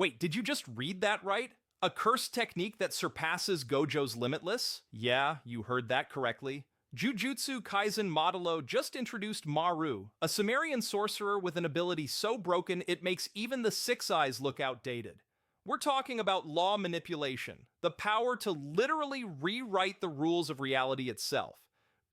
Wait, did you just read that right? A curse technique that surpasses Gojo's Limitless? Yeah, you heard that correctly. Jujutsu Kaisen Modulo just introduced Maru, a Simurian sorcerer with an ability so broken it makes even the Six Eyes look outdated. We're talking about law manipulation, the power to literally rewrite the rules of reality itself.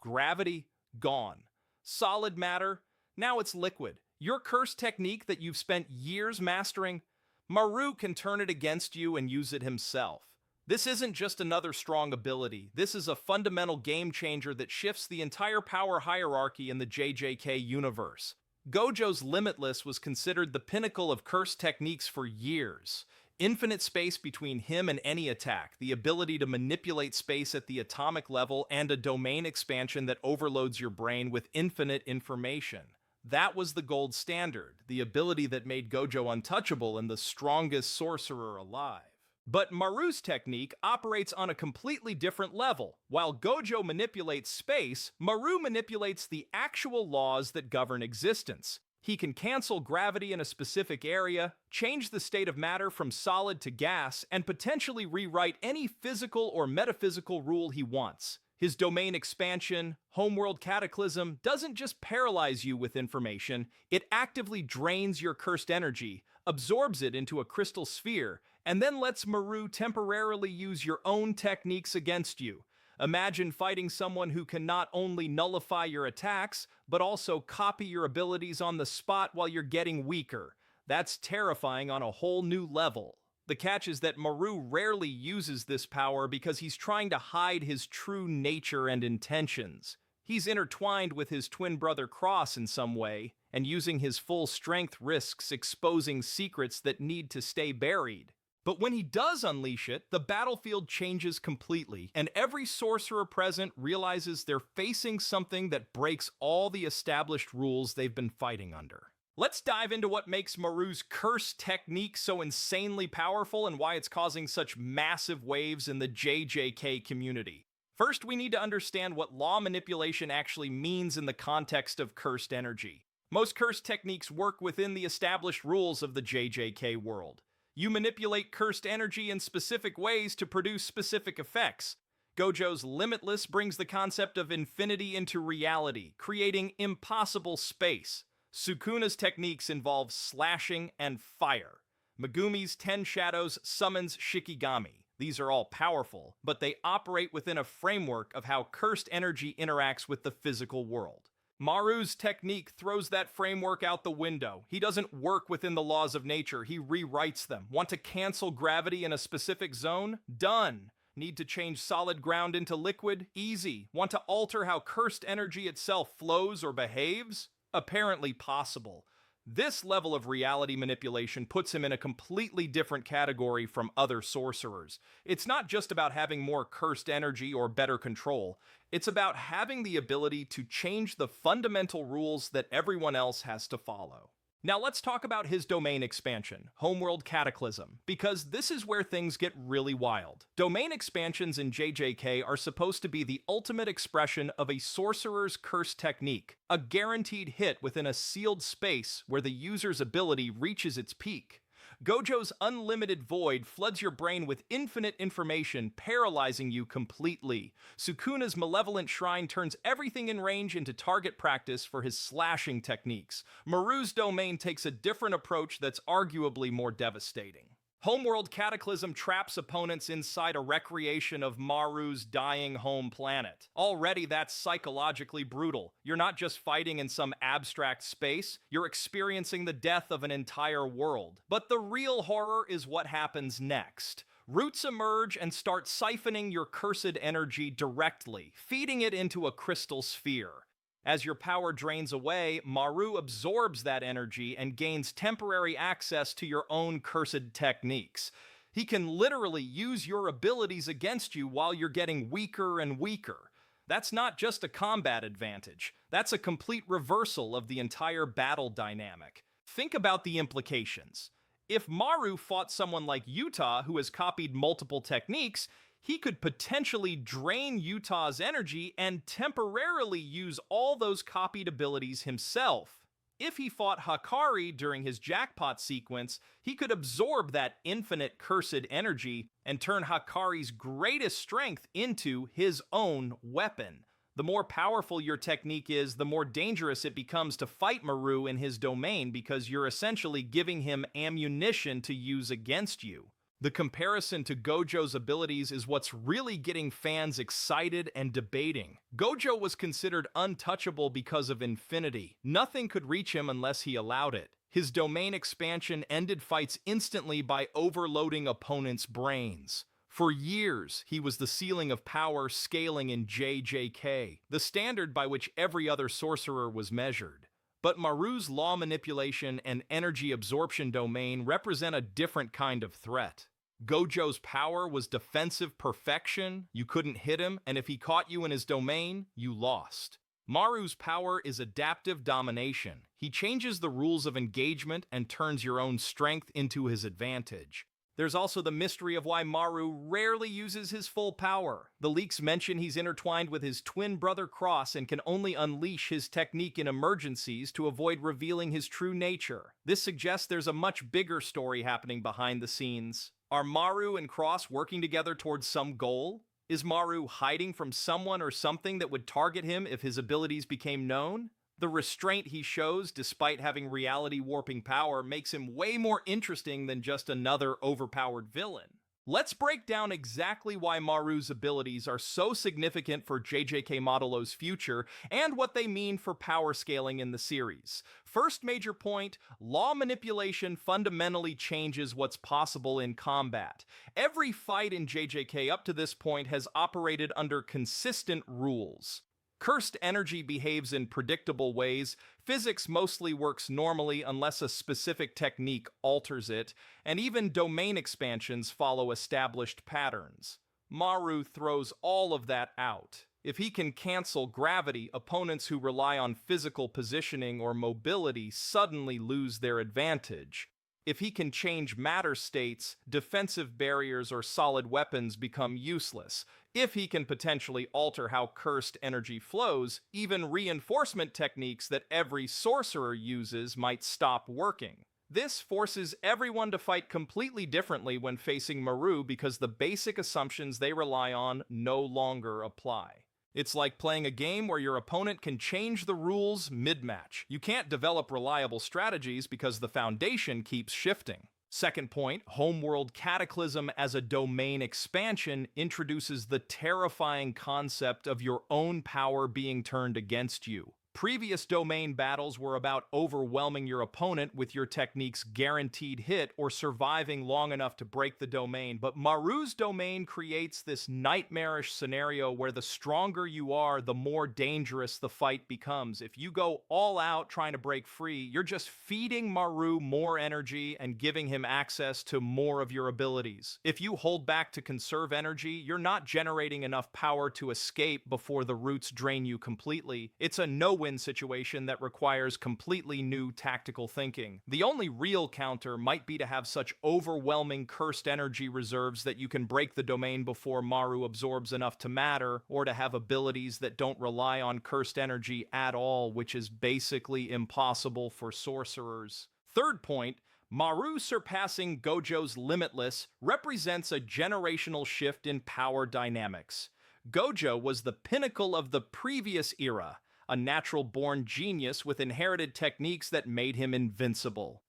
Gravity, gone. Solid matter, now it's liquid. Your curse technique that you've spent years mastering, Maru can turn it against you and use it himself. This isn't just another strong ability, this is a fundamental game changer that shifts the entire power hierarchy in the JJK universe. Gojo's Limitless was considered the pinnacle of curse techniques for years. Infinite space between him and any attack, the ability to manipulate space at the atomic level, and a domain expansion that overloads your brain with infinite information. That was the gold standard, the ability that made Gojo untouchable and the strongest sorcerer alive. But Maru's technique operates on a completely different level. While Gojo manipulates space, Maru manipulates the actual laws that govern existence. He can cancel gravity in a specific area, change the state of matter from solid to gas, and potentially rewrite any physical or metaphysical rule he wants. His domain expansion, homeworld cataclysm, doesn't just paralyze you with information, it actively drains your cursed energy, absorbs it into a crystal sphere, and then lets Maru temporarily use your own techniques against you. Imagine fighting someone who can not only nullify your attacks, but also copy your abilities on the spot while you're getting weaker. That's terrifying on a whole new level. The catch is that Maru rarely uses this power because he's trying to hide his true nature and intentions. He's intertwined with his twin brother Cross in some way, and using his full strength risks exposing secrets that need to stay buried. But when he does unleash it, the battlefield changes completely, and every sorcerer present realizes they're facing something that breaks all the established rules they've been fighting under. Let's dive into what makes Maru's curse technique so insanely powerful and why it's causing such massive waves in the JJK community. First, we need to understand what law manipulation actually means in the context of cursed energy. Most curse techniques work within the established rules of the JJK world. You manipulate cursed energy in specific ways to produce specific effects. Gojo's Limitless brings the concept of infinity into reality, creating impossible space. Sukuna's techniques involve slashing and fire. Megumi's 10 Shadows summons Shikigami. These are all powerful, but they operate within a framework of how cursed energy interacts with the physical world. Maru's technique throws that framework out the window. He doesn't work within the laws of nature, he rewrites them. Want to cancel gravity in a specific zone? Done. Need to change solid ground into liquid? Easy. Want to alter how cursed energy itself flows or behaves? Apparently possible. This level of reality manipulation puts him in a completely different category from other sorcerers. It's not just about having more cursed energy or better control. It's about having the ability to change the fundamental rules that everyone else has to follow. Now let's talk about his domain expansion, Homeworld Cataclysm, because this is where things get really wild. Domain expansions in JJK are supposed to be the ultimate expression of a sorcerer's curse technique, a guaranteed hit within a sealed space where the user's ability reaches its peak. Gojo's unlimited void floods your brain with infinite information, paralyzing you completely. Sukuna's malevolent shrine turns everything in range into target practice for his slashing techniques. Maru's domain takes a different approach that's arguably more devastating. Homeworld Cataclysm traps opponents inside a recreation of Maru's dying home planet. Already that's psychologically brutal. You're not just fighting in some abstract space, you're experiencing the death of an entire world. But the real horror is what happens next. Roots emerge and start siphoning your cursed energy directly, feeding it into a crystal sphere. As your power drains away, Maru absorbs that energy and gains temporary access to your own cursed techniques. He can literally use your abilities against you while you're getting weaker and weaker. That's not just a combat advantage, that's a complete reversal of the entire battle dynamic. Think about the implications. If Maru fought someone like Utah who has copied multiple techniques, he could potentially drain Utah's energy and temporarily use all those copied abilities himself. If he fought Hakari during his jackpot sequence, he could absorb that infinite cursed energy and turn Hakari's greatest strength into his own weapon. The more powerful your technique is, the more dangerous it becomes to fight Maru in his domain because you're essentially giving him ammunition to use against you. The comparison to Gojo's abilities is what's really getting fans excited and debating. Gojo was considered untouchable because of infinity. Nothing could reach him unless he allowed it. His domain expansion ended fights instantly by overloading opponents' brains. For years, he was the ceiling of power scaling in JJK, the standard by which every other sorcerer was measured. But Maru's law manipulation and energy absorption domain represent a different kind of threat. Gojo's power was defensive perfection, you couldn't hit him, and if he caught you in his domain, you lost. Maru's power is adaptive domination. He changes the rules of engagement and turns your own strength into his advantage. There's also the mystery of why Maru rarely uses his full power. The leaks mention he's intertwined with his twin brother Cross and can only unleash his technique in emergencies to avoid revealing his true nature. This suggests there's a much bigger story happening behind the scenes. Are Maru and Cross working together towards some goal? Is Maru hiding from someone or something that would target him if his abilities became known? The restraint he shows, despite having reality-warping power, makes him way more interesting than just another overpowered villain. Let's break down exactly why Maru's abilities are so significant for JJK Modulo's future and what they mean for power scaling in the series. First major point, law manipulation fundamentally changes what's possible in combat. Every fight in JJK up to this point has operated under consistent rules. Cursed energy behaves in predictable ways, physics mostly works normally unless a specific technique alters it, and even domain expansions follow established patterns. Maru throws all of that out. If he can cancel gravity, opponents who rely on physical positioning or mobility suddenly lose their advantage. If he can change matter states, defensive barriers or solid weapons become useless. If he can potentially alter how cursed energy flows, even reinforcement techniques that every sorcerer uses might stop working. This forces everyone to fight completely differently when facing Maru because the basic assumptions they rely on no longer apply. It's like playing a game where your opponent can change the rules mid-match. You can't develop reliable strategies because the foundation keeps shifting. Second point, Homeworld Cataclysm as a domain expansion introduces the terrifying concept of your own power being turned against you. Previous domain battles were about overwhelming your opponent with your technique's guaranteed hit or surviving long enough to break the domain, but Maru's domain creates this nightmarish scenario where the stronger you are, the more dangerous the fight becomes. If you go all out trying to break free, you're just feeding Maru more energy and giving him access to more of your abilities. If you hold back to conserve energy, you're not generating enough power to escape before the roots drain you completely. It's a no-win situation that requires completely new tactical thinking. The only real counter might be to have such overwhelming cursed energy reserves that you can break the domain before Maru absorbs enough to matter, or to have abilities that don't rely on cursed energy at all, which is basically impossible for sorcerers. Third point, Maru surpassing Gojo's Limitless represents a generational shift in power dynamics. Gojo was the pinnacle of the previous era, a natural-born genius with inherited techniques that made him invincible.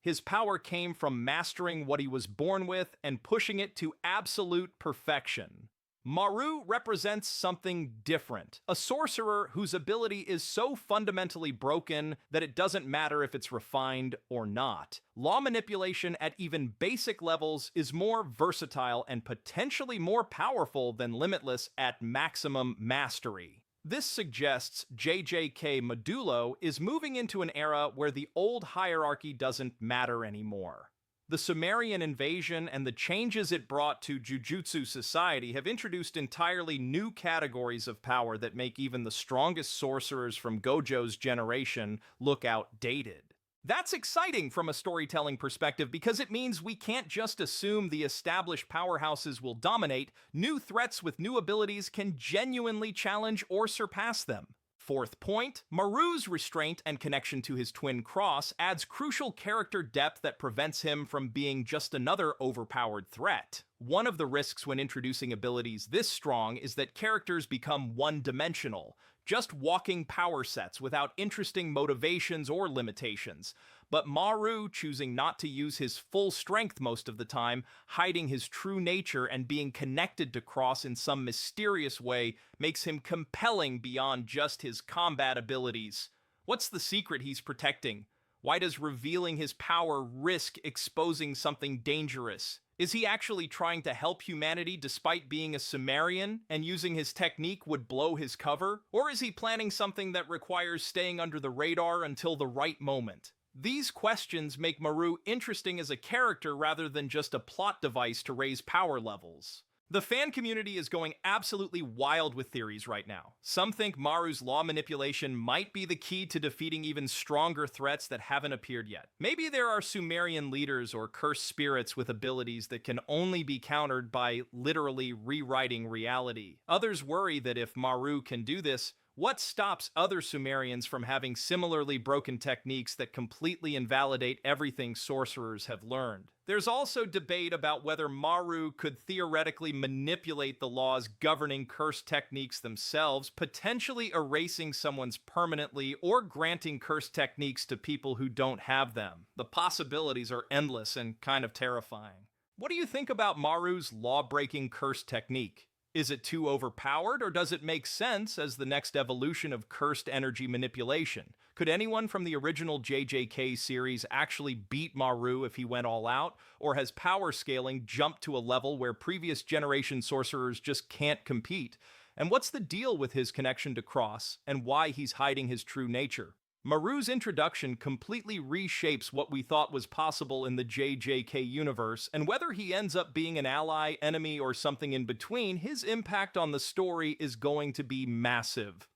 His power came from mastering what he was born with and pushing it to absolute perfection. Maru represents something different, a sorcerer whose ability is so fundamentally broken that it doesn't matter if it's refined or not. Law manipulation at even basic levels is more versatile and potentially more powerful than Limitless at maximum mastery. This suggests JJK Modulo is moving into an era where the old hierarchy doesn't matter anymore. The Simurian invasion and the changes it brought to Jujutsu society have introduced entirely new categories of power that make even the strongest sorcerers from Gojo's generation look outdated. That's exciting from a storytelling perspective because it means we can't just assume the established powerhouses will dominate. New threats with new abilities can genuinely challenge or surpass them. Fourth point, Maru's restraint and connection to his twin cross adds crucial character depth that prevents him from being just another overpowered threat. One of the risks when introducing abilities this strong is that characters become one-dimensional, just walking power sets without interesting motivations or limitations. But Maru, choosing not to use his full strength most of the time, hiding his true nature and being connected to Cross in some mysterious way, makes him compelling beyond just his combat abilities. What's the secret he's protecting? Why does revealing his power risk exposing something dangerous? Is he actually trying to help humanity despite being a Simurian, and using his technique would blow his cover? Or is he planning something that requires staying under the radar until the right moment? These questions make Maru interesting as a character rather than just a plot device to raise power levels. The fan community is going absolutely wild with theories right now. Some think Maru's law manipulation might be the key to defeating even stronger threats that haven't appeared yet. Maybe there are Sumerian leaders or cursed spirits with abilities that can only be countered by literally rewriting reality. Others worry that if Maru can do this, what stops other Sumerians from having similarly broken techniques that completely invalidate everything sorcerers have learned? There's also debate about whether Maru could theoretically manipulate the laws governing cursed techniques themselves, potentially erasing someone's permanently or granting cursed techniques to people who don't have them. The possibilities are endless and kind of terrifying. What do you think about Maru's law-breaking cursed technique? Is it too overpowered, or does it make sense as the next evolution of cursed energy manipulation? Could anyone from the original JJK series actually beat Maru if he went all out, or has power scaling jumped to a level where previous generation sorcerers just can't compete? And what's the deal with his connection to Cross, and why he's hiding his true nature? Maru's introduction completely reshapes what we thought was possible in the JJK universe, and whether he ends up being an ally, enemy, or something in between, his impact on the story is going to be massive.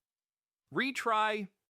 Retry,